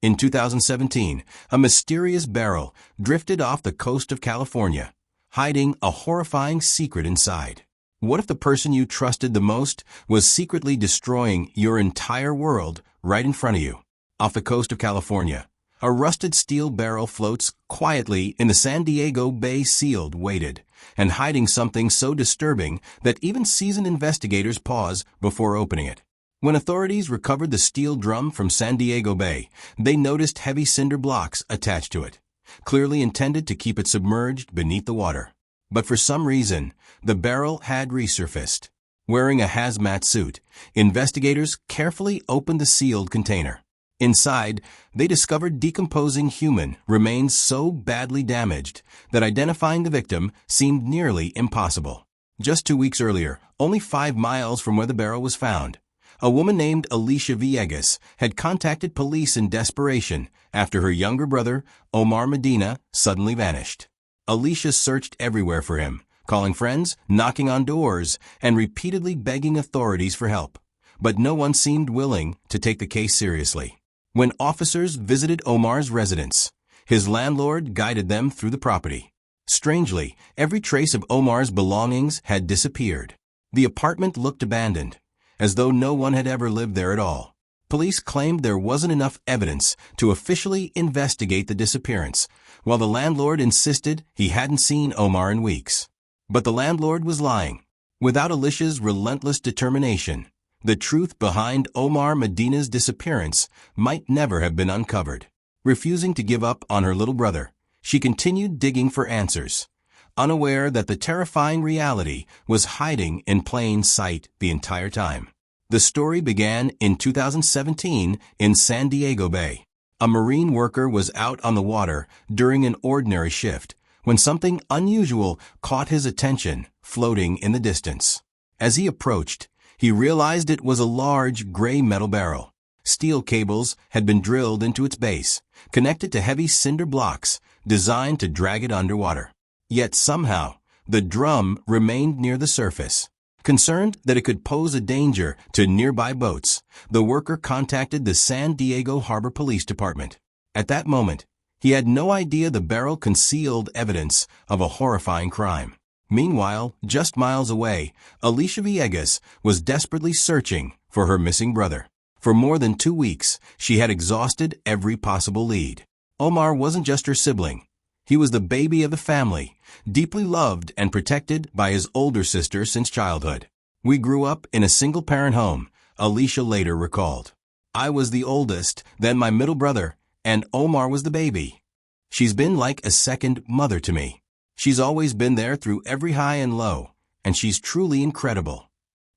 In 2017, a mysterious barrel drifted off the coast of California, hiding a horrifying secret inside. What if the person you trusted the most was secretly destroying your entire world right in front of you? Off the coast of California, a rusted steel barrel floats quietly in the San Diego Bay, sealed, weighted, and hiding something so disturbing that even seasoned investigators pause before opening it. When authorities recovered the steel drum from San Diego Bay, they noticed heavy cinder blocks attached to it, clearly intended to keep it submerged beneath the water. But for some reason, the barrel had resurfaced. Wearing a hazmat suit, investigators carefully opened the sealed container. Inside, they discovered decomposing human remains so badly damaged that identifying the victim seemed nearly impossible. Just 2 weeks earlier, only 5 miles from where the barrel was found, a woman named Alicia Villegas had contacted police in desperation after her younger brother, Omar Medina, suddenly vanished. Alicia searched everywhere for him, calling friends, knocking on doors, and repeatedly begging authorities for help. But no one seemed willing to take the case seriously. When officers visited Omar's residence, his landlord guided them through the property. Strangely, every trace of Omar's belongings had disappeared. The apartment looked abandoned, as though no one had ever lived there at all. Police claimed there wasn't enough evidence to officially investigate the disappearance, while the landlord insisted he hadn't seen Omar in weeks. But the landlord was lying. Without Alicia's relentless determination, the truth behind Omar Medina's disappearance might never have been uncovered. Refusing to give up on her little brother, she continued digging for answers, unaware that the terrifying reality was hiding in plain sight the entire time. The story began in 2017 in San Diego Bay. A marine worker was out on the water during an ordinary shift when something unusual caught his attention, floating in the distance. As he approached, he realized it was a large gray metal barrel. Steel cables had been drilled into its base, connected to heavy cinder blocks designed to drag it underwater. Yet somehow, the drum remained near the surface. Concerned that it could pose a danger to nearby boats, the worker contacted the San Diego Harbor Police Department. At that moment, he had no idea the barrel concealed evidence of a horrifying crime. Meanwhile, just miles away, Alicia Villegas was desperately searching for her missing brother. For more than 2 weeks, she had exhausted every possible lead. Omar wasn't just her sibling. He was the baby of the family, deeply loved and protected by his older sister since childhood. "We grew up in a single-parent home," Alicia later recalled. "I was the oldest, then my middle brother, and Omar was the baby. She's been like a second mother to me. She's always been there through every high and low, and she's truly incredible."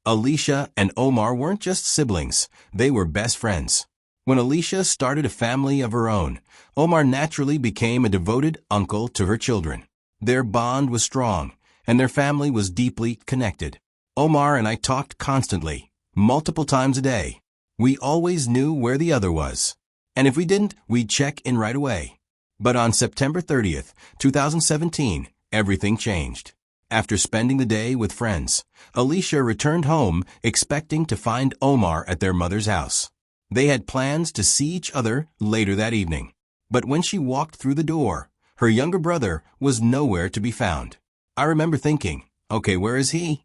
Alicia and Omar weren't just siblings, they were best friends. When Alicia started a family of her own, Omar naturally became a devoted uncle to her children. Their bond was strong, and their family was deeply connected. Omar and I talked constantly, multiple times a day. We always knew where the other was, and if we didn't, we'd check in right away. But on September 30th, 2017, everything changed. After spending the day with friends, Alicia returned home expecting to find Omar at their mother's house. They had plans to see each other later that evening. But when she walked through the door, her younger brother was nowhere to be found. I remember thinking, okay, where is he?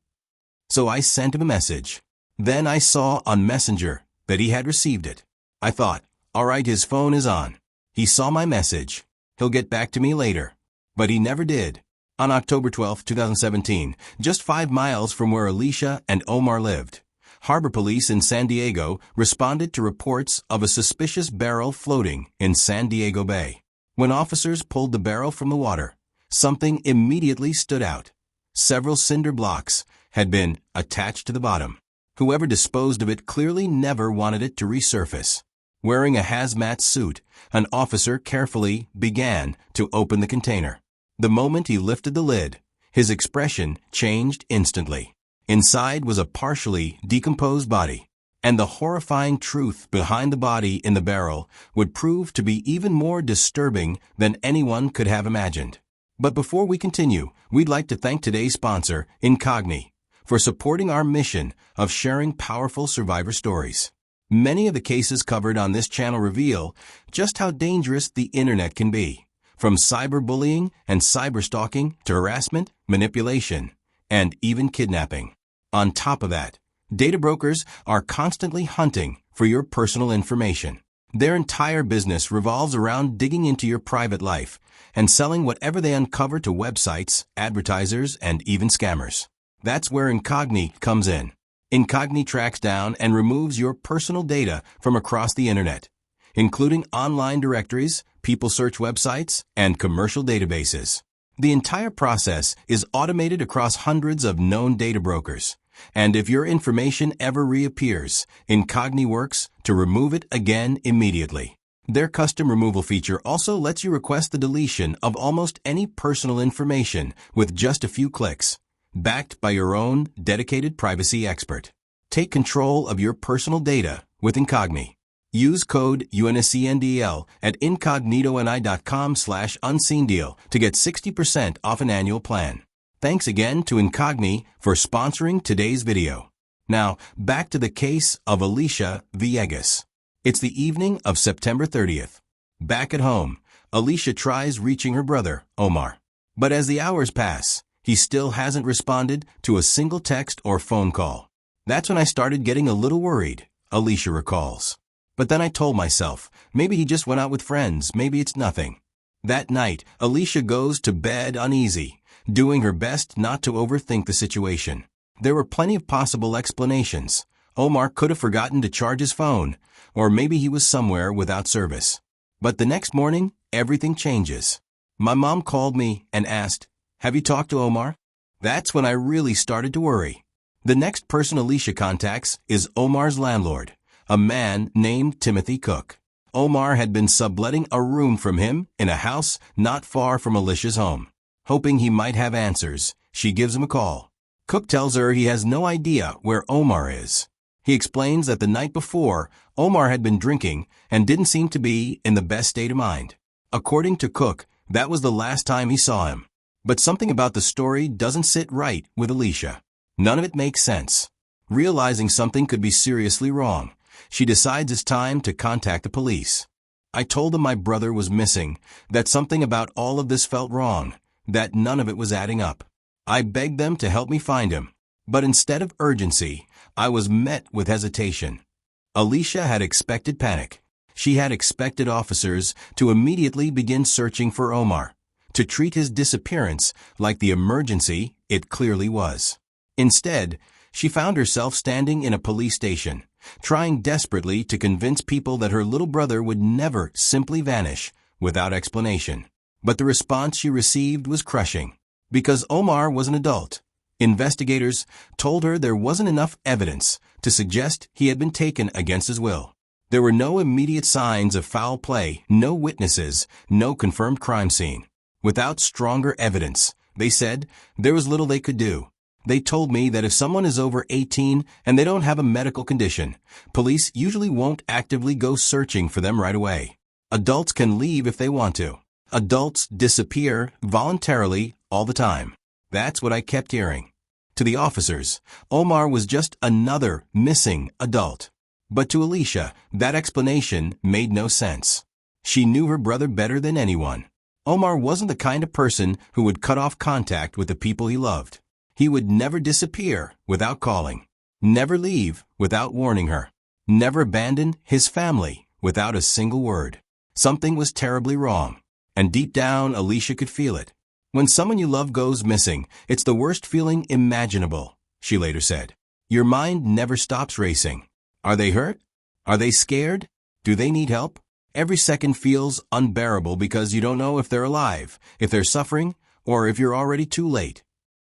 So I sent him a message. Then I saw on Messenger that he had received it. I thought, all right, his phone is on. He saw my message. He'll get back to me later. But he never did. On October 12, 2017, just 5 miles from where Alicia and Omar lived, Harbor Police in San Diego responded to reports of a suspicious barrel floating in San Diego Bay. When officers pulled the barrel from the water, something immediately stood out. Several cinder blocks had been attached to the bottom. Whoever disposed of it clearly never wanted it to resurface. Wearing a hazmat suit, an officer carefully began to open the container. The moment he lifted the lid, his expression changed instantly. Inside was a partially decomposed body, and the horrifying truth behind the body in the barrel would prove to be even more disturbing than anyone could have imagined. But before we continue, we'd like to thank today's sponsor, Incogni, for supporting our mission of sharing powerful survivor stories. Many of the cases covered on this channel reveal just how dangerous the internet can be, from cyberbullying and cyberstalking to harassment, manipulation, and even kidnapping. On top of that, data brokers are constantly hunting for your personal information. Their entire business revolves around digging into your private life and selling whatever they uncover to websites, advertisers, and even scammers. That's where Incogni comes in. Incogni tracks down and removes your personal data from across the internet, including online directories, people search websites, and commercial databases. The entire process is automated across hundreds of known data brokers, and if your information ever reappears, Incogni works to remove it again immediately. Their custom removal feature also lets you request the deletion of almost any personal information with just a few clicks, backed by your own dedicated privacy expert. Take control of your personal data with Incogni. Use code UNSCNDL at incognitoni.com/unseendeal to get 60% off an annual plan. Thanks again to Incogni for sponsoring today's video. Now, back to the case of Alicia, Villegas. It's the evening of September 30th. Back at home, Alicia tries reaching her brother, Omar. But as the hours pass, he still hasn't responded to a single text or phone call. That's when I started getting a little worried, Alicia recalls. But then I told myself, maybe he just went out with friends, maybe it's nothing. That night, Alicia goes to bed uneasy, doing her best not to overthink the situation. There were plenty of possible explanations. Omar could have forgotten to charge his phone, or maybe he was somewhere without service. But the next morning, everything changes. My mom called me and asked, "Have you talked to Omar?" That's when I really started to worry. The next person Alicia contacts is Omar's landlord, a man named Timothy Cook. Omar had been subletting a room from him in a house not far from Alicia's home. Hoping he might have answers, she gives him a call. Cook tells her he has no idea where Omar is. He explains that the night before, Omar had been drinking and didn't seem to be in the best state of mind. According to Cook, that was the last time he saw him. But something about the story doesn't sit right with Alicia. None of it makes sense. Realizing something could be seriously wrong, she decides it's time to contact the police. I told them my brother was missing, that something about all of this felt wrong, that none of it was adding up. I begged them to help me find him. But instead of urgency, I was met with hesitation. Alicia had expected panic. She had expected officers to immediately begin searching for Omar, to treat his disappearance like the emergency it clearly was. Instead, she found herself standing in a police station, trying desperately to convince people that her little brother would never simply vanish without explanation. But the response she received was crushing. Because Omar was an adult, investigators told her there wasn't enough evidence to suggest he had been taken against his will. There were no immediate signs of foul play, no witnesses, no confirmed crime scene. Without stronger evidence, they said, there was little they could do. They told me that if someone is over 18 and they don't have a medical condition, police usually won't actively go searching for them right away. Adults can leave if they want to. Adults disappear voluntarily all the time. That's what I kept hearing. To the officers, Omar was just another missing adult. But to Alicia, that explanation made no sense. She knew her brother better than anyone. Omar wasn't the kind of person who would cut off contact with the people he loved. He would never disappear without calling, never leave without warning her, never abandon his family without a single word. Something was terribly wrong, and deep down Alicia could feel it. When someone you love goes missing, it's the worst feeling imaginable, she later said. Your mind never stops racing. Are they hurt? Are they scared? Do they need help? Every second feels unbearable because you don't know if they're alive, if they're suffering, or if you're already too late.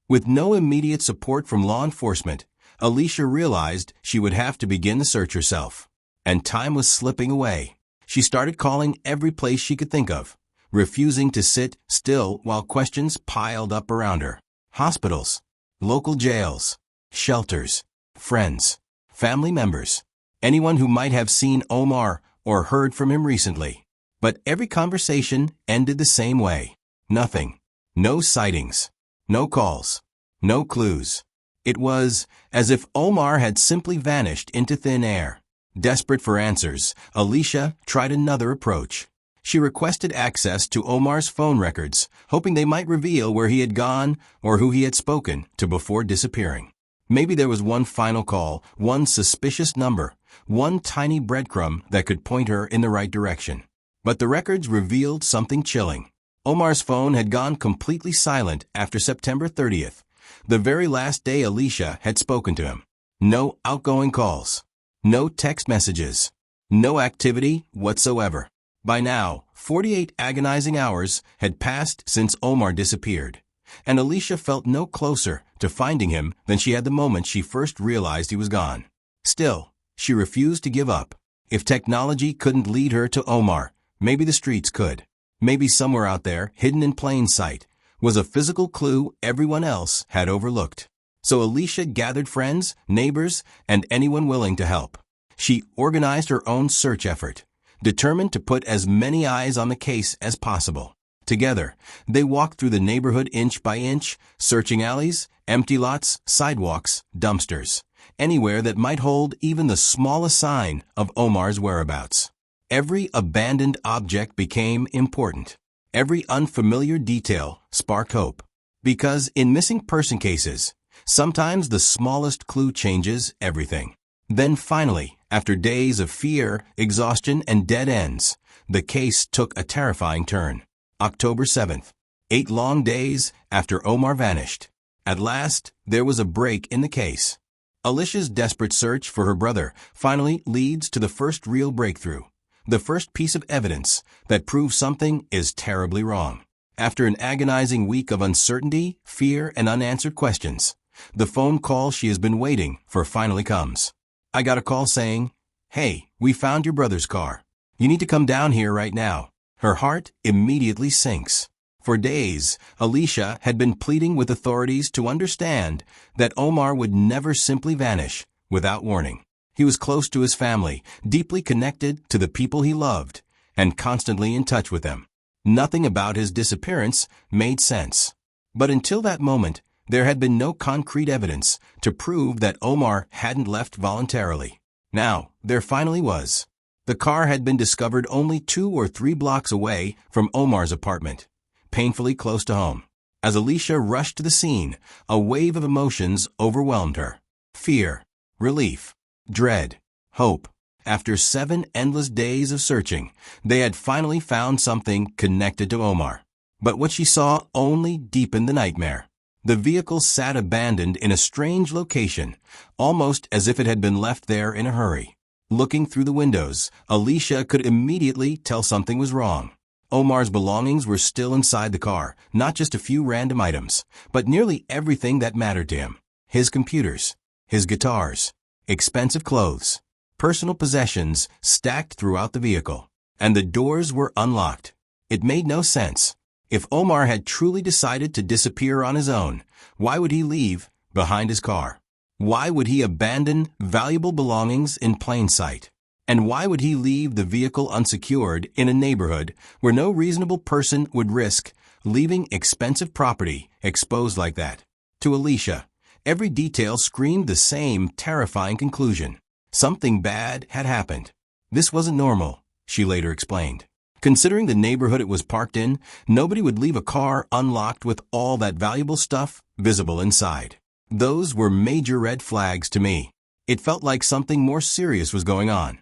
With no immediate support from law enforcement, Alicia realized she would have to begin the search herself. And time was slipping away. She started calling every place she could think of, refusing to sit still while questions piled up around her. Hospitals, local jails, shelters, friends, family members, anyone who might have seen Omar or heard from him recently. But every conversation ended the same way. Nothing. No sightings. No calls. No clues. It was as if Omar had simply vanished into thin air. Desperate for answers, Alicia tried another approach. She requested access to Omar's phone records, hoping they might reveal where he had gone or who he had spoken to before disappearing. Maybe there was one final call, one suspicious number, one tiny breadcrumb that could point her in the right direction. But the records revealed something chilling. Omar's phone had gone completely silent after September 30th, the very last day Alicia had spoken to him. No outgoing calls, no text messages, no activity whatsoever. By now, 48 agonizing hours had passed since Omar disappeared, and Alicia felt no closer to finding him than she had the moment she first realized he was gone. Still, she refused to give up. If technology couldn't lead her to Omar, maybe the streets could. Maybe somewhere out there, hidden in plain sight, was a physical clue everyone else had overlooked. So Alicia gathered friends, neighbors, and anyone willing to help. She organized her own search effort, determined to put as many eyes on the case as possible. Together, they walked through the neighborhood inch by inch, searching alleys, empty lots, sidewalks, dumpsters, anywhere that might hold even the smallest sign of Omar's whereabouts. Every abandoned object became important. Every unfamiliar detail sparked hope. Because in missing person cases, sometimes the smallest clue changes everything. Then finally, after days of fear, exhaustion, and dead ends, the case took a terrifying turn. October 7th, 8 long days after Omar vanished. At last, there was a break in the case. Alicia's desperate search for her brother finally leads to the first real breakthrough, the first piece of evidence that proves something is terribly wrong. After an agonizing week of uncertainty, fear, and unanswered questions, the phone call she has been waiting for finally comes. I got a call saying, "Hey, we found your brother's car. You need to come down here right now." Her heart immediately sinks. For days, Alicia had been pleading with authorities to understand that Omar would never simply vanish without warning. He was close to his family, deeply connected to the people he loved, and constantly in touch with them. Nothing about his disappearance made sense. But until that moment, there had been no concrete evidence to prove that Omar hadn't left voluntarily. Now, there finally was. The car had been discovered only 2 or 3 blocks away from Omar's apartment, painfully close to home. As Alicia rushed to the scene, a wave of emotions overwhelmed her. Fear, relief, dread, hope. After 7 endless days of searching, they had finally found something connected to Omar. But what she saw only deepened the nightmare. The vehicle sat abandoned in a strange location, almost as if it had been left there in a hurry. Looking through the windows, Alicia could immediately tell something was wrong. Omar's belongings were still inside the car, not just a few random items, but nearly everything that mattered to him. His computers, his guitars, expensive clothes, personal possessions stacked throughout the vehicle. And the doors were unlocked. It made no sense. If Omar had truly decided to disappear on his own, why would he leave behind his car? Why would he abandon valuable belongings in plain sight? And why would he leave the vehicle unsecured in a neighborhood where no reasonable person would risk leaving expensive property exposed like that? To Alicia, every detail screamed the same terrifying conclusion. Something bad had happened. This wasn't normal, she later explained. Considering the neighborhood it was parked in, nobody would leave a car unlocked with all that valuable stuff visible inside. Those were major red flags to me. It felt like something more serious was going on.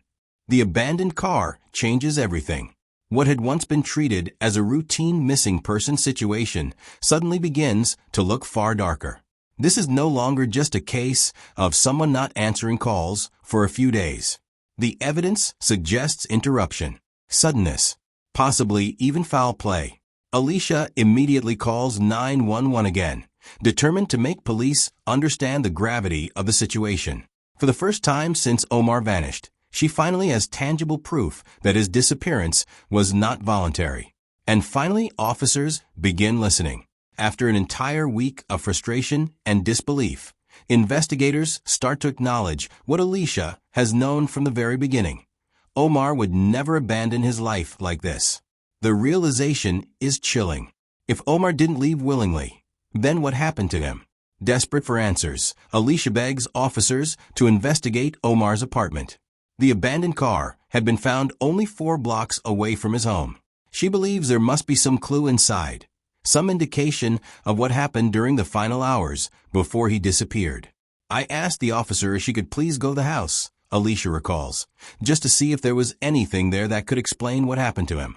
The abandoned car changes everything. What had once been treated as a routine missing person situation suddenly begins to look far darker. This is no longer just a case of someone not answering calls for a few days. The evidence suggests interruption, suddenness, possibly even foul play. Alicia immediately calls 911 again, determined to make police understand the gravity of the situation. For the first time since Omar vanished, she finally has tangible proof that his disappearance was not voluntary. And finally, officers begin listening. After an entire week of frustration and disbelief, investigators start to acknowledge what Alicia has known from the very beginning. Omar would never abandon his life like this. The realization is chilling. If Omar didn't leave willingly, then what happened to him? Desperate for answers, Alicia begs officers to investigate Omar's apartment. The abandoned car had been found only 4 blocks away from his home. She believes there must be some clue inside, some indication of what happened during the final hours before he disappeared. I asked the officer if she could please go to the house, Alicia recalls, just to see if there was anything there that could explain what happened to him.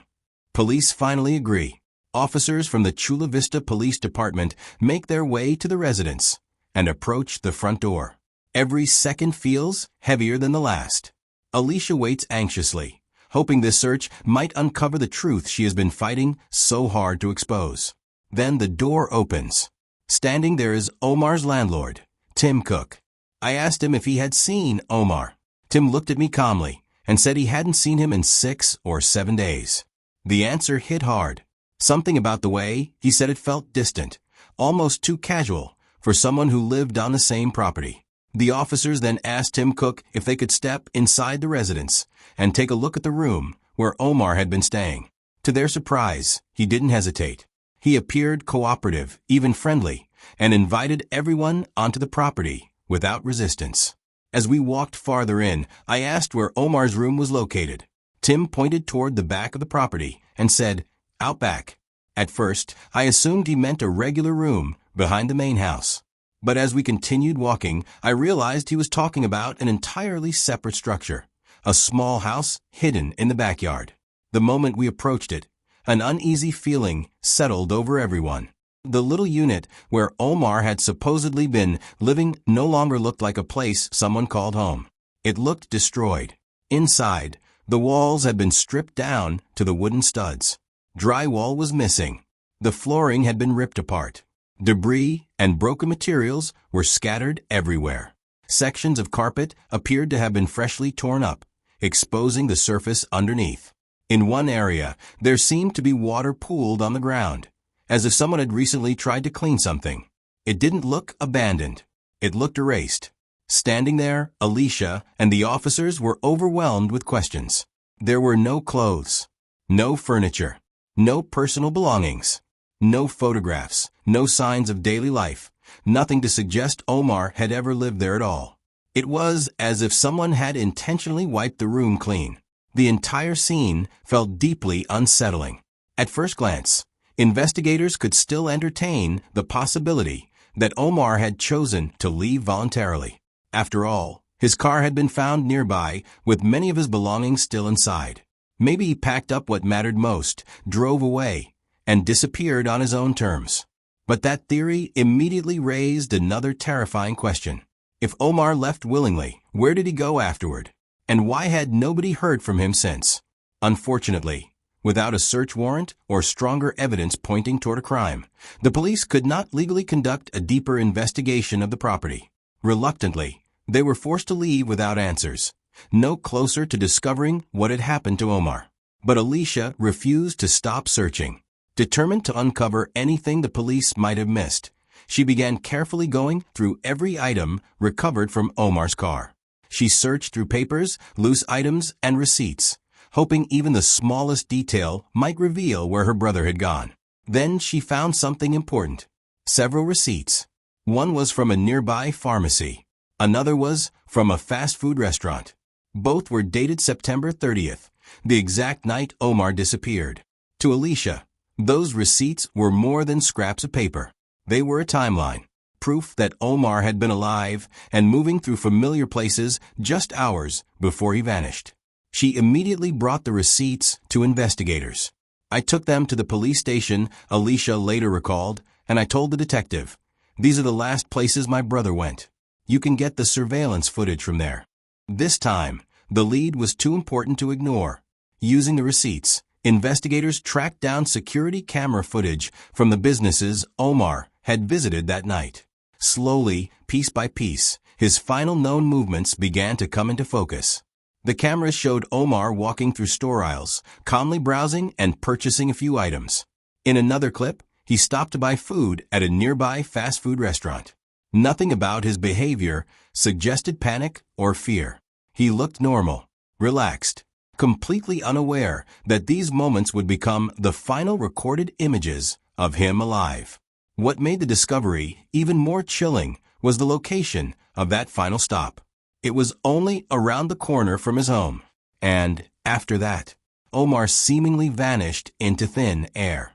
Police finally agree. Officers from the Chula Vista Police Department make their way to the residence and approach the front door. Every second feels heavier than the last. Alicia waits anxiously, hoping this search might uncover the truth she has been fighting so hard to expose. Then the door opens. Standing there is Omar's landlord, Tim Cook. I asked him if he had seen Omar. Tim looked at me calmly and said he hadn't seen him in 6 or 7 days. The answer hit hard. Something about the way he said it felt distant, almost too casual for someone who lived on the same property. The officers then asked Tim Cook if they could step inside the residence and take a look at the room where Omar had been staying. To their surprise, he didn't hesitate. He appeared cooperative, even friendly, and invited everyone onto the property without resistance. As we walked farther in, I asked where Omar's room was located. Tim pointed toward the back of the property and said, "Out back." At first, I assumed he meant a regular room behind the main house. But as we continued walking, I realized he was talking about an entirely separate structure, a small house hidden in the backyard. The moment we approached it, an uneasy feeling settled over everyone. The little unit where Omar had supposedly been living no longer looked like a place someone called home. It looked destroyed. Inside, the walls had been stripped down to the wooden studs. Drywall was missing. The flooring had been ripped apart. Debris and broken materials were scattered everywhere. Sections of carpet appeared to have been freshly torn up, exposing the surface underneath. In one area, there seemed to be water pooled on the ground, as if someone had recently tried to clean something. It didn't look abandoned. It looked erased. Standing there, Alicia and the officers were overwhelmed with questions. There were no clothes, no furniture, no personal belongings, no photographs, no signs of daily life, nothing to suggest Omar had ever lived there at all. It was as if someone had intentionally wiped the room clean. The entire scene felt deeply unsettling. At first glance, investigators could still entertain the possibility that Omar had chosen to leave voluntarily. After all, his car had been found nearby with many of his belongings still inside. Maybe he packed up what mattered most, drove away, and disappeared on his own terms. But that theory immediately raised another terrifying question. If Omar left willingly, where did he go afterward? And why had nobody heard from him since? Unfortunately, without a search warrant or stronger evidence pointing toward a crime, the police could not legally conduct a deeper investigation of the property. Reluctantly, they were forced to leave without answers, no closer to discovering what had happened to Omar. But Alicia refused to stop searching. Determined to uncover anything the police might have missed, she began carefully going through every item recovered from Omar's car. She searched through papers, loose items, and receipts, hoping even the smallest detail might reveal where her brother had gone. Then she found something important. Several receipts. One was from a nearby pharmacy. Another was from a fast food restaurant. Both were dated September 30th, the exact night Omar disappeared. To Alicia, those receipts were more than scraps of paper. They were a timeline, proof that Omar had been alive and moving through familiar places just hours before he vanished. She immediately brought the receipts to investigators. I took them to the police station, Alicia later recalled, and I told the detective, "These are the last places my brother went. You can get the surveillance footage from there." This time, the lead was too important to ignore. Using the receipts, investigators tracked down security camera footage from the businesses Omar had visited that night. Slowly, piece by piece, his final known movements began to come into focus. The cameras showed Omar walking through store aisles, calmly browsing and purchasing a few items. In another clip, he stopped to buy food at a nearby fast food restaurant. Nothing about his behavior suggested panic or fear. He looked normal, relaxed, completely unaware that these moments would become the final recorded images of him alive. What made the discovery even more chilling was the location of that final stop. It was only around the corner from his home. And, after that, Omar seemingly vanished into thin air.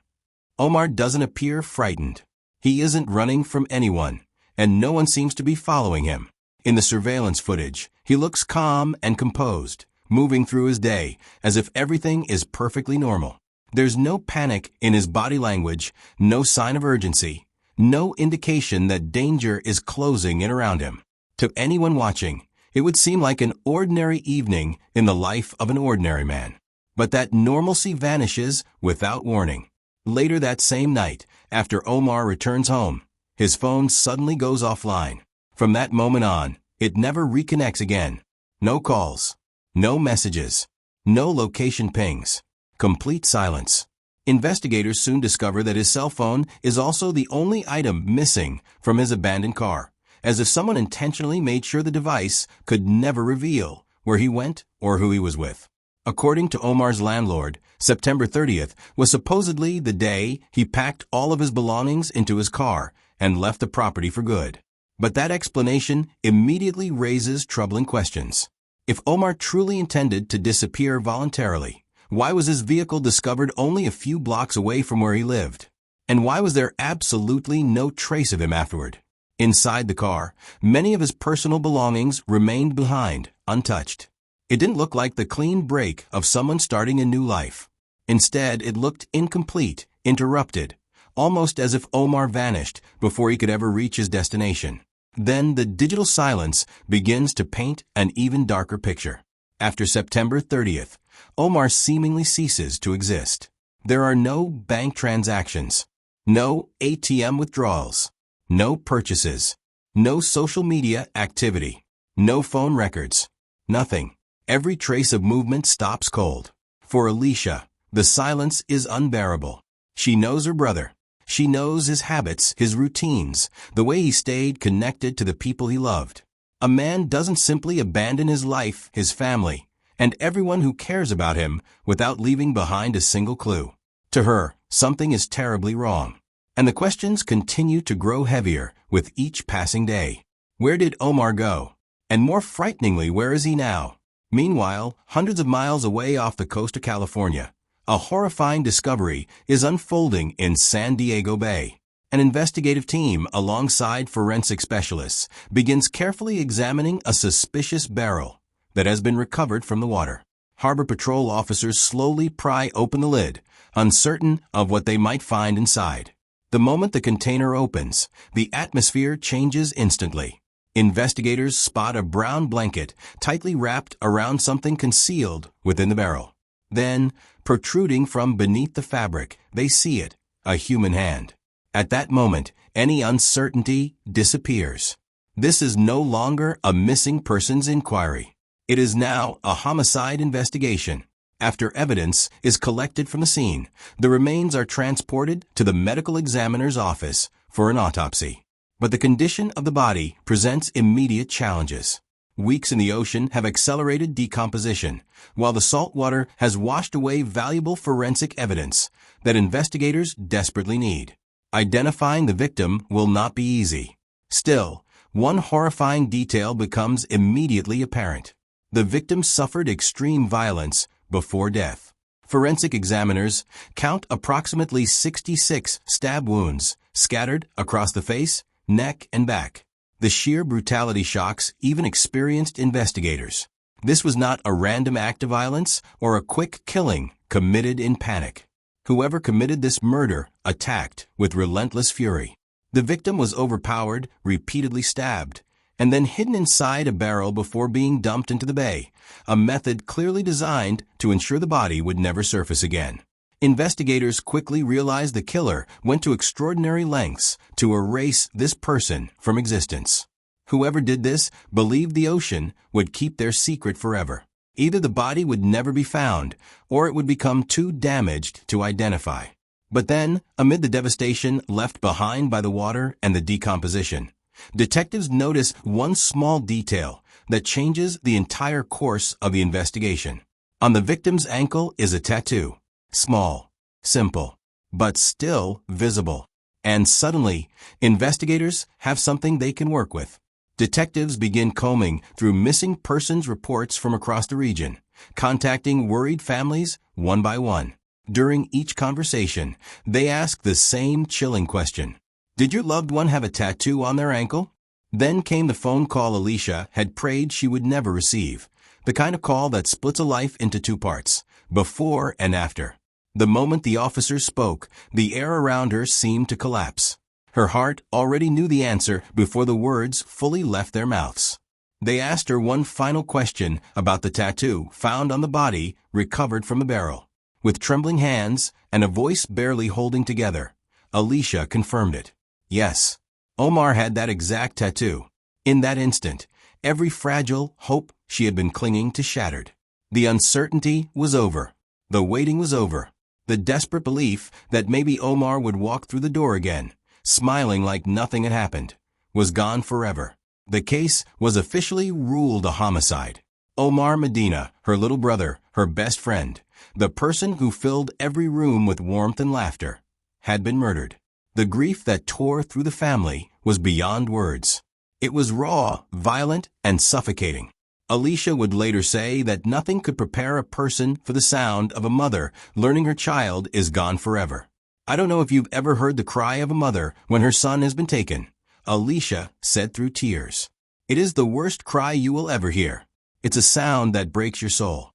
Omar doesn't appear frightened. He isn't running from anyone, and no one seems to be following him. In the surveillance footage, he looks calm and composed, moving through his day as if everything is perfectly normal. There's no panic in his body language, no sign of urgency, no indication that danger is closing in around him. To anyone watching, it would seem like an ordinary evening in the life of an ordinary man. But that normalcy vanishes without warning. Later that same night, after Omar returns home, his phone suddenly goes offline. From that moment on, it never reconnects again. No calls, no messages, no location pings. Complete silence. Investigators soon discover that his cell phone is also the only item missing from his abandoned car, as if someone intentionally made sure the device could never reveal where he went or who he was with. According to Omar's landlord, September 30th was supposedly the day he packed all of his belongings into his car and left the property for good. But that explanation immediately raises troubling questions. If Omar truly intended to disappear voluntarily, why was his vehicle discovered only a few blocks away from where he lived? And why was there absolutely no trace of him afterward? Inside the car, many of his personal belongings remained behind, untouched. It didn't look like the clean break of someone starting a new life. Instead, it looked incomplete, interrupted, almost as if Omar vanished before he could ever reach his destination. Then the digital silence begins to paint an even darker picture. After September 30th, Omar seemingly ceases to exist. There are no bank transactions, no ATM withdrawals, no purchases, no social media activity, no phone records, nothing. Every trace of movement stops cold. For Alicia, the silence is unbearable. She knows her brother. She knows his habits, his routines, the way he stayed connected to the people he loved. A man doesn't simply abandon his life, his family, and everyone who cares about him without leaving behind a single clue. To her, something is terribly wrong. And the questions continue to grow heavier with each passing day. Where did Omar go? And more frighteningly, where is he now? Meanwhile, hundreds of miles away off the coast of California, a horrifying discovery is unfolding in San Diego Bay. An investigative team, alongside forensic specialists, begins carefully examining a suspicious barrel that has been recovered from the water. Harbor Patrol officers slowly pry open the lid, uncertain of what they might find inside. The moment the container opens, the atmosphere changes instantly. Investigators spot a brown blanket tightly wrapped around something concealed within the barrel. Then, protruding from beneath the fabric, they see it, a human hand. At that moment, any uncertainty disappears. This is no longer a missing persons inquiry. It is now a homicide investigation. After evidence is collected from the scene, the remains are transported to the medical examiner's office for an autopsy. But the condition of the body presents immediate challenges. Weeks in the ocean have accelerated decomposition, while the salt water has washed away valuable forensic evidence that investigators desperately need. Identifying the victim will not be easy. Still, one horrifying detail becomes immediately apparent. The victim suffered extreme violence before death. Forensic examiners count approximately 66 stab wounds scattered across the face, neck, and back. The sheer brutality shocks even experienced investigators. This was not a random act of violence or a quick killing committed in panic. Whoever committed this murder attacked with relentless fury. The victim was overpowered, repeatedly stabbed, and then hidden inside a barrel before being dumped into the bay, a method clearly designed to ensure the body would never surface again. Investigators quickly realized the killer went to extraordinary lengths to erase this person from existence. Whoever did this believed the ocean would keep their secret forever. Either the body would never be found, or it would become too damaged to identify. But then, amid the devastation left behind by the water and the decomposition, detectives notice one small detail that changes the entire course of the investigation. On the victim's ankle is a tattoo. Small, simple, but still visible. And suddenly, investigators have something they can work with. Detectives begin combing through missing persons reports from across the region, contacting worried families one by one. During each conversation, they ask the same chilling question. Did your loved one have a tattoo on their ankle? Then came the phone call Alicia had prayed she would never receive, the kind of call that splits a life into two parts, before and after. The moment the officer spoke, the air around her seemed to collapse. Her heart already knew the answer before the words fully left their mouths. They asked her one final question about the tattoo found on the body recovered from the barrel. With trembling hands and a voice barely holding together, Alicia confirmed it. Yes, Omar had that exact tattoo. In that instant, every fragile hope she had been clinging to shattered. The uncertainty was over. The waiting was over. The desperate belief that maybe Omar would walk through the door again, smiling like nothing had happened, was gone forever. The case was officially ruled a homicide. Omar Medina, her little brother, her best friend, the person who filled every room with warmth and laughter, had been murdered. The grief that tore through the family was beyond words. It was raw, violent, and suffocating. Alicia would later say that nothing could prepare a person for the sound of a mother learning her child is gone forever. I don't know if you've ever heard the cry of a mother when her son has been taken, Alicia said through tears. It is the worst cry you will ever hear. It's a sound that breaks your soul.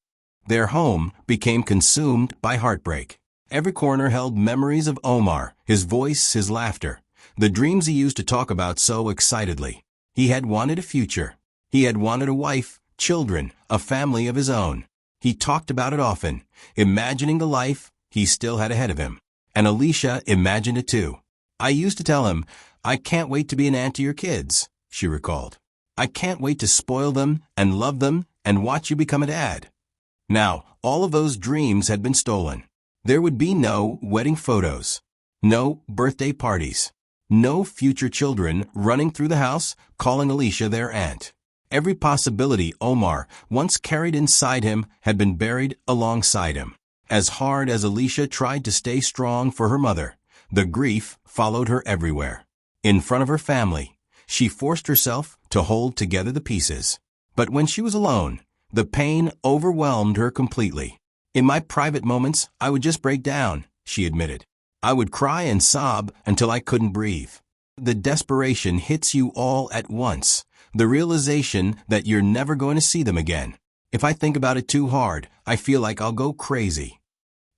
Their home became consumed by heartbreak. Every corner held memories of Omar, his voice, his laughter, the dreams he used to talk about so excitedly. He had wanted a future. He had wanted a wife, children, a family of his own. He talked about it often, imagining the life he still had ahead of him. And Alicia imagined it too. I used to tell him, I can't wait to be an aunt to your kids, she recalled. I can't wait to spoil them and love them and watch you become a dad. Now, all of those dreams had been stolen. There would be no wedding photos, no birthday parties, no future children running through the house calling Alicia their aunt. Every possibility Omar once carried inside him had been buried alongside him. As hard as Alicia tried to stay strong for her mother, the grief followed her everywhere. In front of her family, she forced herself to hold together the pieces. But when she was alone, the pain overwhelmed her completely. In my private moments, I would just break down, she admitted. I would cry and sob until I couldn't breathe. The desperation hits you all at once, the realization that you're never going to see them again. If I think about it too hard, I feel like I'll go crazy.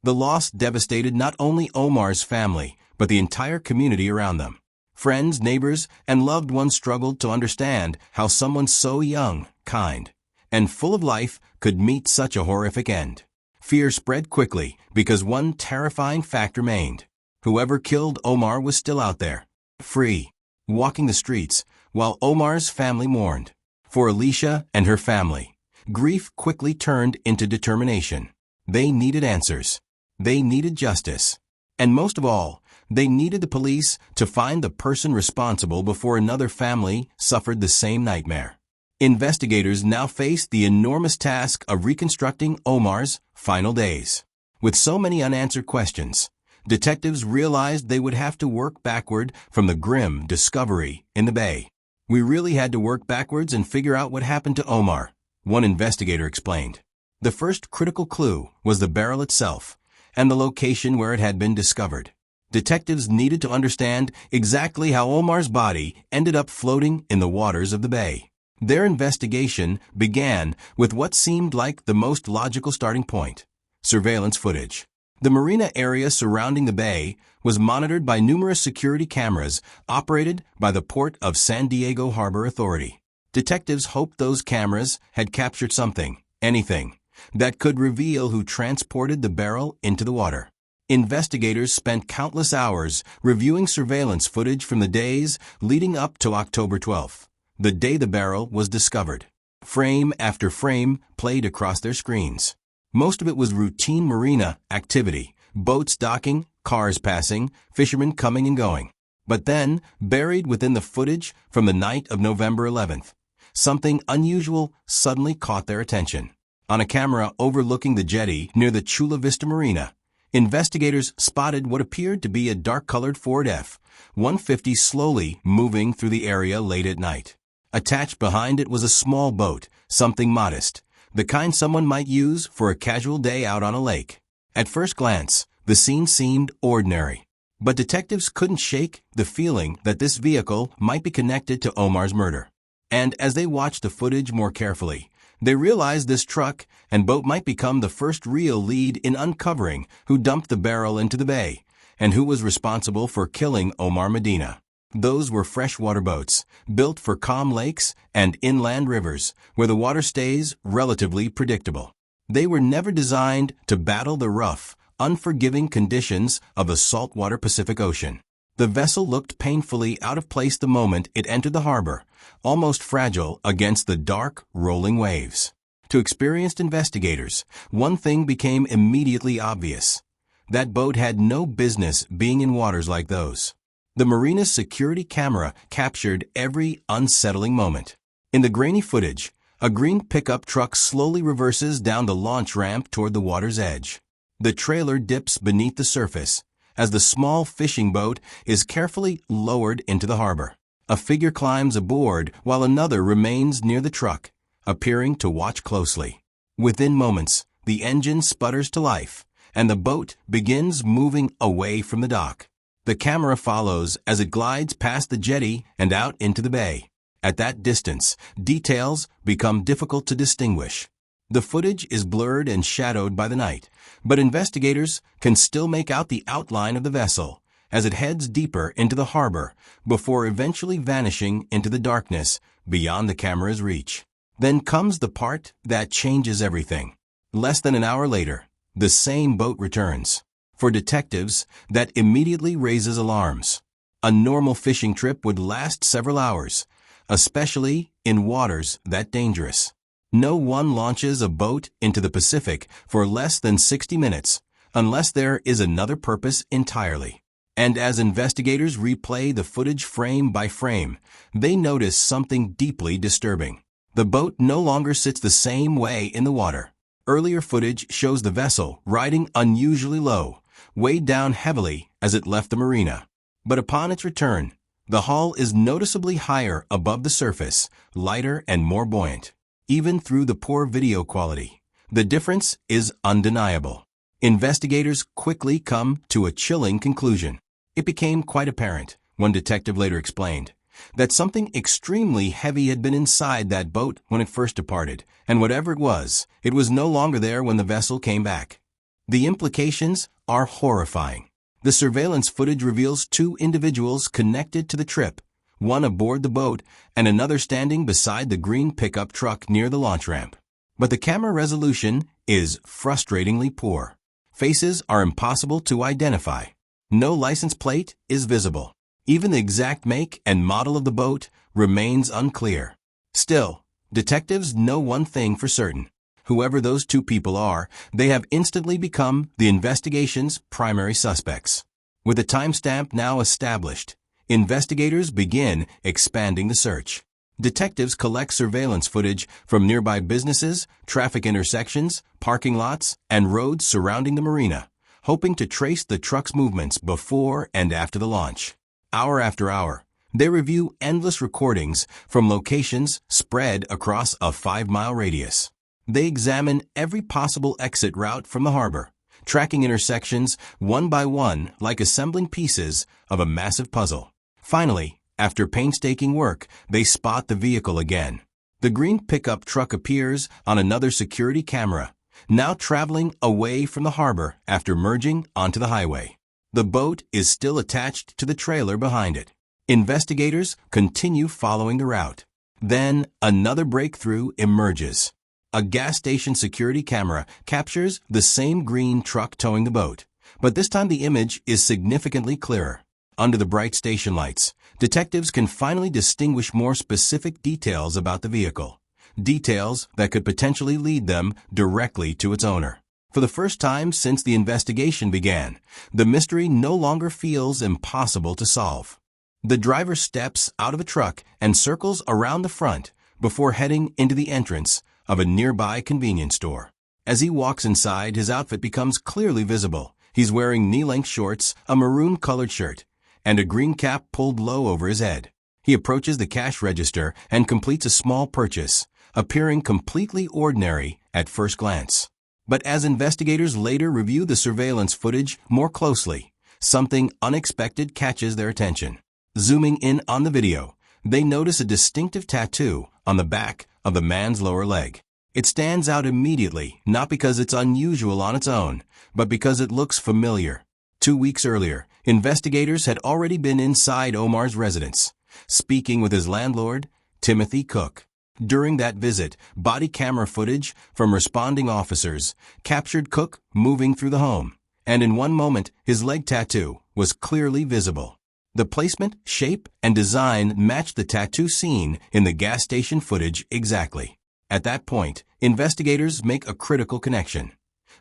The loss devastated not only Omar's family, but the entire community around them. Friends, neighbors, and loved ones struggled to understand how someone so young, kind, and full of life could meet such a horrific end. Fear spread quickly because one terrifying fact remained. Whoever killed Omar was still out there, free, walking the streets, while Omar's family mourned. For Alicia and her family, grief quickly turned into determination. They needed answers. They needed justice. And most of all, they needed the police to find the person responsible before another family suffered the same nightmare. Investigators now faced the enormous task of reconstructing Omar's final days. With so many unanswered questions, detectives realized they would have to work backward from the grim discovery in the bay. We really had to work backwards and figure out what happened to Omar, one investigator explained. The first critical clue was the barrel itself and the location where it had been discovered. Detectives needed to understand exactly how Omar's body ended up floating in the waters of the bay. Their investigation began with what seemed like the most logical starting point: surveillance footage. The marina area surrounding the bay was monitored by numerous security cameras operated by the Port of San Diego Harbor Authority. Detectives hoped those cameras had captured something, anything, that could reveal who transported the barrel into the water. Investigators spent countless hours reviewing surveillance footage from the days leading up to October 12th, the day the barrel was discovered. Frame after frame played across their screens. Most of it was routine marina activity, boats docking, cars passing, fishermen coming and going. But then, buried within the footage from the night of November 11th, something unusual suddenly caught their attention. On a camera overlooking the jetty near the Chula Vista Marina, investigators spotted what appeared to be a dark-colored Ford F-150 slowly moving through the area late at night. Attached behind it was a small boat, something modest, the kind someone might use for a casual day out on a lake. At first glance, the scene seemed ordinary, but detectives couldn't shake the feeling that this vehicle might be connected to Omar's murder. And as they watched the footage more carefully, they realized this truck and boat might become the first real lead in uncovering who dumped the barrel into the bay and who was responsible for killing Omar Medina. Those were freshwater boats, built for calm lakes and inland rivers, where the water stays relatively predictable. They were never designed to battle the rough, unforgiving conditions of the saltwater Pacific Ocean. The vessel looked painfully out of place the moment it entered the harbor, almost fragile against the dark, rolling waves. To experienced investigators, one thing became immediately obvious. That boat had no business being in waters like those. The marina's security camera captured every unsettling moment. In the grainy footage, a green pickup truck slowly reverses down the launch ramp toward the water's edge. The trailer dips beneath the surface as the small fishing boat is carefully lowered into the harbor. A figure climbs aboard while another remains near the truck, appearing to watch closely. Within moments, the engine sputters to life, and the boat begins moving away from the dock. The camera follows as it glides past the jetty and out into the bay. At that distance, details become difficult to distinguish. The footage is blurred and shadowed by the night, but investigators can still make out the outline of the vessel as it heads deeper into the harbor before eventually vanishing into the darkness beyond the camera's reach. Then comes the part that changes everything. Less than an hour later, the same boat returns. For detectives, that immediately raises alarms. A normal fishing trip would last several hours, especially in waters that dangerous. No one launches a boat into the Pacific for less than 60 minutes, unless there is another purpose entirely. And as investigators replay the footage frame by frame, they notice something deeply disturbing. The boat no longer sits the same way in the water. Earlier footage shows the vessel riding unusually low, weighed down heavily as it left the marina. But upon its return, the hull is noticeably higher above the surface, lighter and more buoyant. Even through the poor video quality, the difference is undeniable. Investigators quickly come to a chilling conclusion. It became quite apparent, one detective later explained, that something extremely heavy had been inside that boat when it first departed, and whatever it was no longer there when the vessel came back. The implications are horrifying. The surveillance footage reveals two individuals connected to the trip, one aboard the boat and another standing beside the green pickup truck near the launch ramp. But the camera resolution is frustratingly poor. Faces are impossible to identify. No license plate is visible. Even the exact make and model of the boat remains unclear. Still, detectives know one thing for certain. Whoever those two people are, they have instantly become the investigation's primary suspects. With a timestamp now established, investigators begin expanding the search. Detectives collect surveillance footage from nearby businesses, traffic intersections, parking lots, and roads surrounding the marina, hoping to trace the truck's movements before and after the launch. Hour after hour, they review endless recordings from locations spread across a 5-mile radius. They examine every possible exit route from the harbor, tracking intersections one by one like assembling pieces of a massive puzzle. Finally, after painstaking work, they spot the vehicle again. The green pickup truck appears on another security camera, now traveling away from the harbor after merging onto the highway. The boat is still attached to the trailer behind it. Investigators continue following the route. Then another breakthrough emerges. A gas station security camera captures the same green truck towing the boat, but this time the image is significantly clearer. Under the bright station lights, detectives can finally distinguish more specific details about the vehicle, details that could potentially lead them directly to its owner. For the first time since the investigation began, the mystery no longer feels impossible to solve. The driver steps out of a truck and circles around the front before heading into the entrance of a nearby convenience store. As he walks inside, his outfit becomes clearly visible. He's wearing knee-length shorts, a maroon-colored shirt, and a green cap pulled low over his head. He approaches the cash register and completes a small purchase, appearing completely ordinary at first glance. But as investigators later review the surveillance footage more closely, something unexpected catches their attention. Zooming in on the video, they notice a distinctive tattoo on the back of the man's lower leg. It stands out immediately, not because it's unusual on its own, but because it looks familiar. 2 weeks earlier, investigators had already been inside Omar's residence, speaking with his landlord, Timothy Cook. During that visit, body camera footage from responding officers captured Cook moving through the home, and in one moment, his leg tattoo was clearly visible. The placement, shape, and design matched the tattoo seen in the gas station footage exactly. At that point, investigators make a critical connection.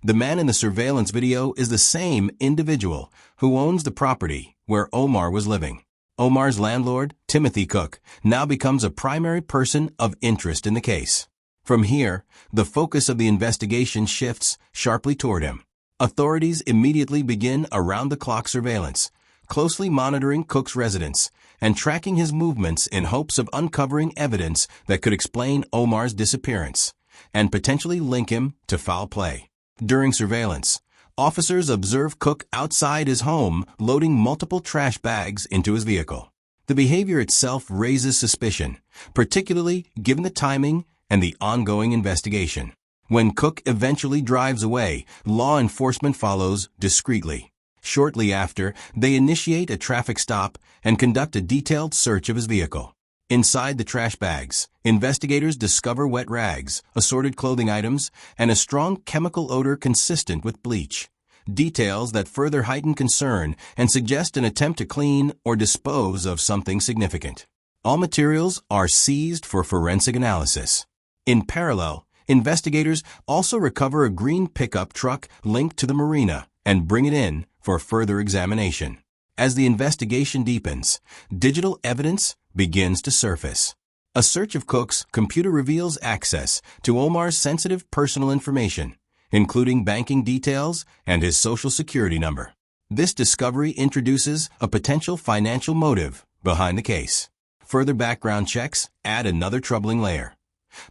The man in the surveillance video is the same individual who owns the property where Omar was living. Omar's landlord, Timothy Cook, now becomes a primary person of interest in the case. From here, the focus of the investigation shifts sharply toward him. Authorities immediately begin around-the-clock surveillance, closely monitoring Cook's residence and tracking his movements in hopes of uncovering evidence that could explain Omar's disappearance and potentially link him to foul play. During surveillance, officers observe Cook outside his home loading multiple trash bags into his vehicle. The behavior itself raises suspicion, particularly given the timing and the ongoing investigation. When Cook eventually drives away, law enforcement follows discreetly. Shortly after, they initiate a traffic stop and conduct a detailed search of his vehicle. Inside the trash bags, investigators discover wet rags, assorted clothing items, and a strong chemical odor consistent with bleach. Details that further heighten concern and suggest an attempt to clean or dispose of something significant. All materials are seized for forensic analysis. In parallel, investigators also recover a green pickup truck linked to the marina and bring it in for further examination. As the investigation deepens, digital evidence begins to surface. A search of Cook's computer reveals access to Omar's sensitive personal information, including banking details and his social security number. This discovery introduces a potential financial motive behind the case. Further background checks add another troubling layer.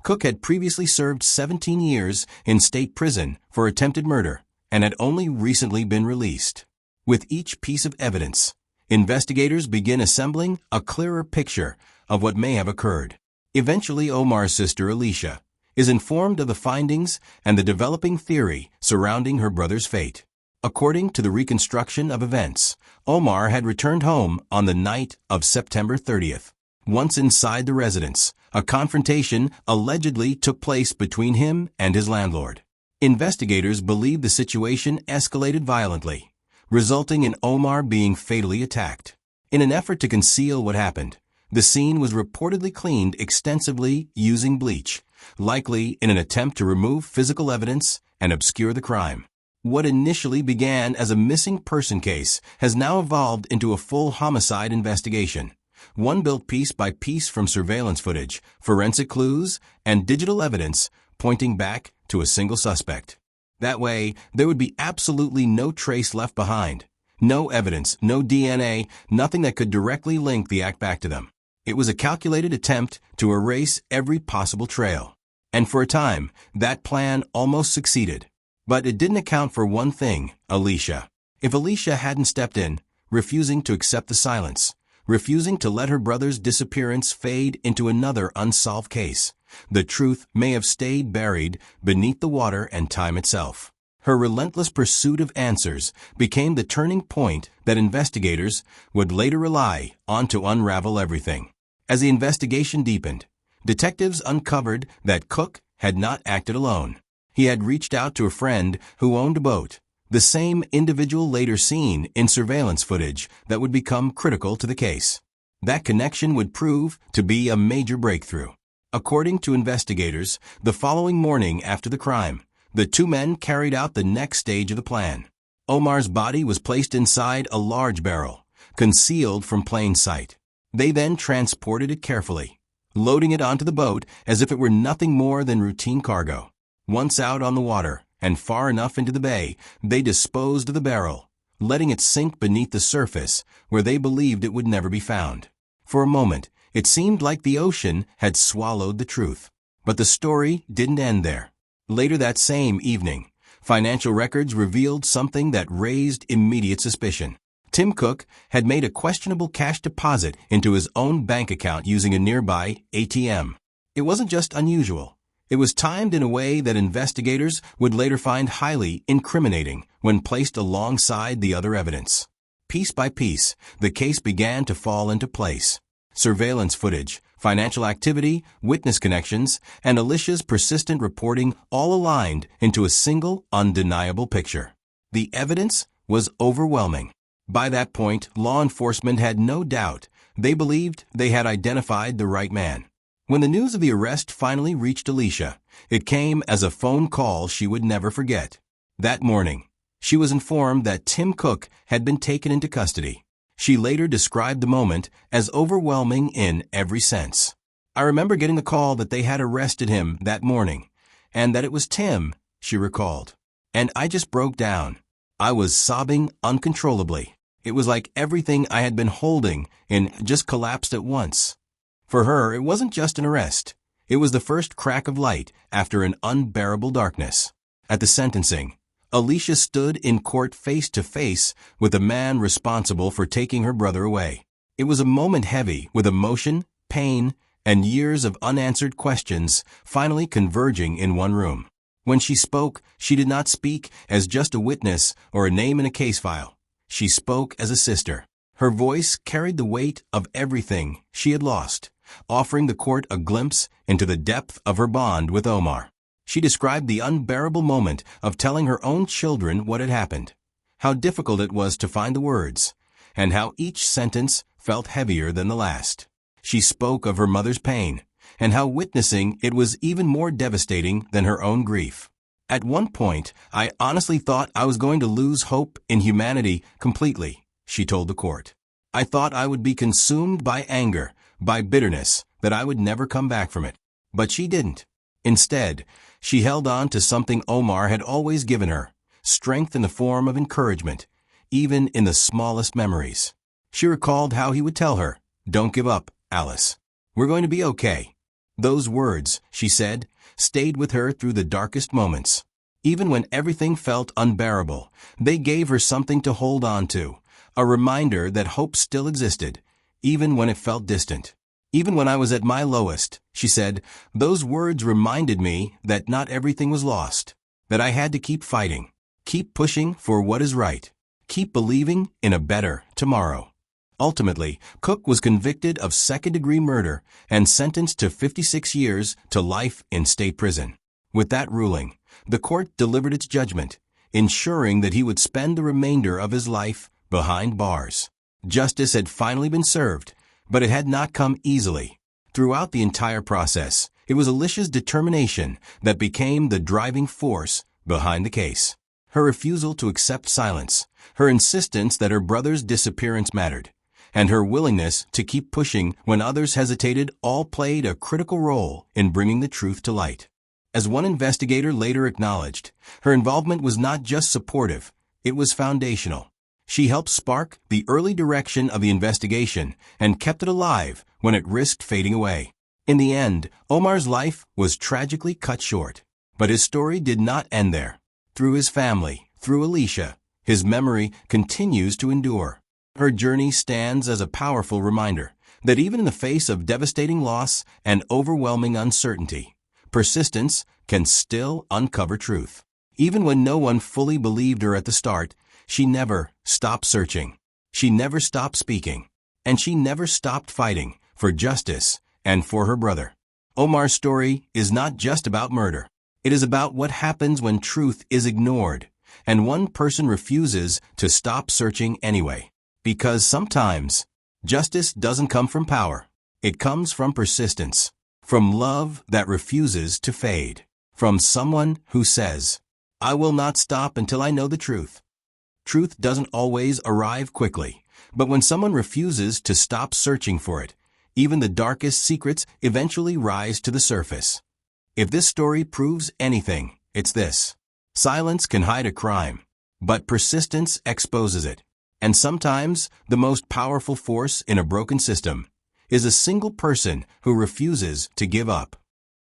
Cook had previously served 17 years in state prison for attempted murder and had only recently been released. With each piece of evidence, investigators begin assembling a clearer picture of what may have occurred. Eventually, Omar's sister, Alicia, is informed of the findings and the developing theory surrounding her brother's fate. According to the reconstruction of events, Omar had returned home on the night of September 30th. Once inside the residence, a confrontation allegedly took place between him and his landlord. Investigators believe the situation escalated violently, resulting in Omar being fatally attacked. In an effort to conceal what happened, the scene was reportedly cleaned extensively using bleach, likely in an attempt to remove physical evidence and obscure the crime. What initially began as a missing person case has now evolved into a full homicide investigation, one built piece by piece from surveillance footage, forensic clues, and digital evidence pointing back to a single suspect. That way, there would be absolutely no trace left behind. No evidence, no DNA, nothing that could directly link the act back to them. It was a calculated attempt to erase every possible trail. And for a time, that plan almost succeeded. But it didn't account for one thing, Alicia. If Alicia hadn't stepped in, refusing to accept the silence, refusing to let her brother's disappearance fade into another unsolved case, the truth may have stayed buried beneath the water and time itself. Her relentless pursuit of answers became the turning point that investigators would later rely on to unravel everything. As the investigation deepened, detectives uncovered that Cook had not acted alone. He had reached out to a friend who owned a boat, the same individual later seen in surveillance footage that would become critical to the case. That connection would prove to be a major breakthrough. According to investigators, the following morning after the crime, the two men carried out the next stage of the plan. Omar's body was placed inside a large barrel, concealed from plain sight. They then transported it carefully, loading it onto the boat as if it were nothing more than routine cargo. Once out on the water and far enough into the bay, they disposed of the barrel, letting it sink beneath the surface where they believed it would never be found. For a moment, It seemed like the ocean had swallowed the truth. But the story didn't end there. Later that same evening, financial records revealed something that raised immediate suspicion. Tim Cook had made a questionable cash deposit into his own bank account using a nearby ATM. It wasn't just unusual. It was timed in a way that investigators would later find highly incriminating when placed alongside the other evidence. Piece by piece, the case began to fall into place. Surveillance footage, financial activity, witness connections, and Alicia's persistent reporting all aligned into a single, undeniable picture. The evidence was overwhelming. By that point, law enforcement had no doubt. They believed they had identified the right man. When the news of the arrest finally reached Alicia, it came as a phone call she would never forget. That morning, she was informed that Tim Cook had been taken into custody. She later described the moment as overwhelming in every sense. "I remember getting the call that they had arrested him that morning, and that it was Tim," she recalled. "And I just broke down. I was sobbing uncontrollably. It was like everything I had been holding in just collapsed at once." For her, it wasn't just an arrest. It was the first crack of light after an unbearable darkness. At the sentencing, Alicia stood in court face to face with the man responsible for taking her brother away. It was a moment heavy with emotion, pain, and years of unanswered questions finally converging in one room. When she spoke, she did not speak as just a witness or a name in a case file. She spoke as a sister. Her voice carried the weight of everything she had lost, offering the court a glimpse into the depth of her bond with Omar. She described the unbearable moment of telling her own children what had happened, how difficult it was to find the words, and how each sentence felt heavier than the last. She spoke of her mother's pain, and how witnessing it was even more devastating than her own grief. "At one point, I honestly thought I was going to lose hope in humanity completely," she told the court. "I thought I would be consumed by anger, by bitterness, that I would never come back from it." But she didn't. Instead, she held on to something Omar had always given her, strength in the form of encouragement, even in the smallest memories. She recalled how he would tell her, "Don't give up, Alice. We're going to be okay." Those words, she said, stayed with her through the darkest moments. Even when everything felt unbearable, they gave her something to hold on to, a reminder that hope still existed, even when it felt distant. "Even when I was at my lowest," she said, "those words reminded me that not everything was lost, that I had to keep fighting, keep pushing for what is right, keep believing in a better tomorrow." Ultimately, Cook was convicted of second-degree murder and sentenced to 56 years to life in state prison. With that ruling, the court delivered its judgment, ensuring that he would spend the remainder of his life behind bars. Justice had finally been served, but it had not come easily. Throughout the entire process, it was Alicia's determination that became the driving force behind the case. Her refusal to accept silence, her insistence that her brother's disappearance mattered, and her willingness to keep pushing when others hesitated all played a critical role in bringing the truth to light. As one investigator later acknowledged, her involvement was not just supportive, it was foundational. She helped spark the early direction of the investigation and kept it alive when it risked fading away. In the end, Omar's life was tragically cut short. But his story did not end there. Through his family, through Alicia, his memory continues to endure. Her journey stands as a powerful reminder that even in the face of devastating loss and overwhelming uncertainty, persistence can still uncover truth. Even when no one fully believed her at the start, she never stopped searching. She never stopped speaking. And she never stopped fighting for justice and for her brother. Omar's story is not just about murder. It is about what happens when truth is ignored and one person refuses to stop searching anyway. Because sometimes, justice doesn't come from power. It comes from persistence, from love that refuses to fade, from someone who says, "I will not stop until I know the truth." Truth doesn't always arrive quickly, but when someone refuses to stop searching for it, even the darkest secrets eventually rise to the surface. If this story proves anything, it's this. Silence can hide a crime, but persistence exposes it. And sometimes, the most powerful force in a broken system is a single person who refuses to give up.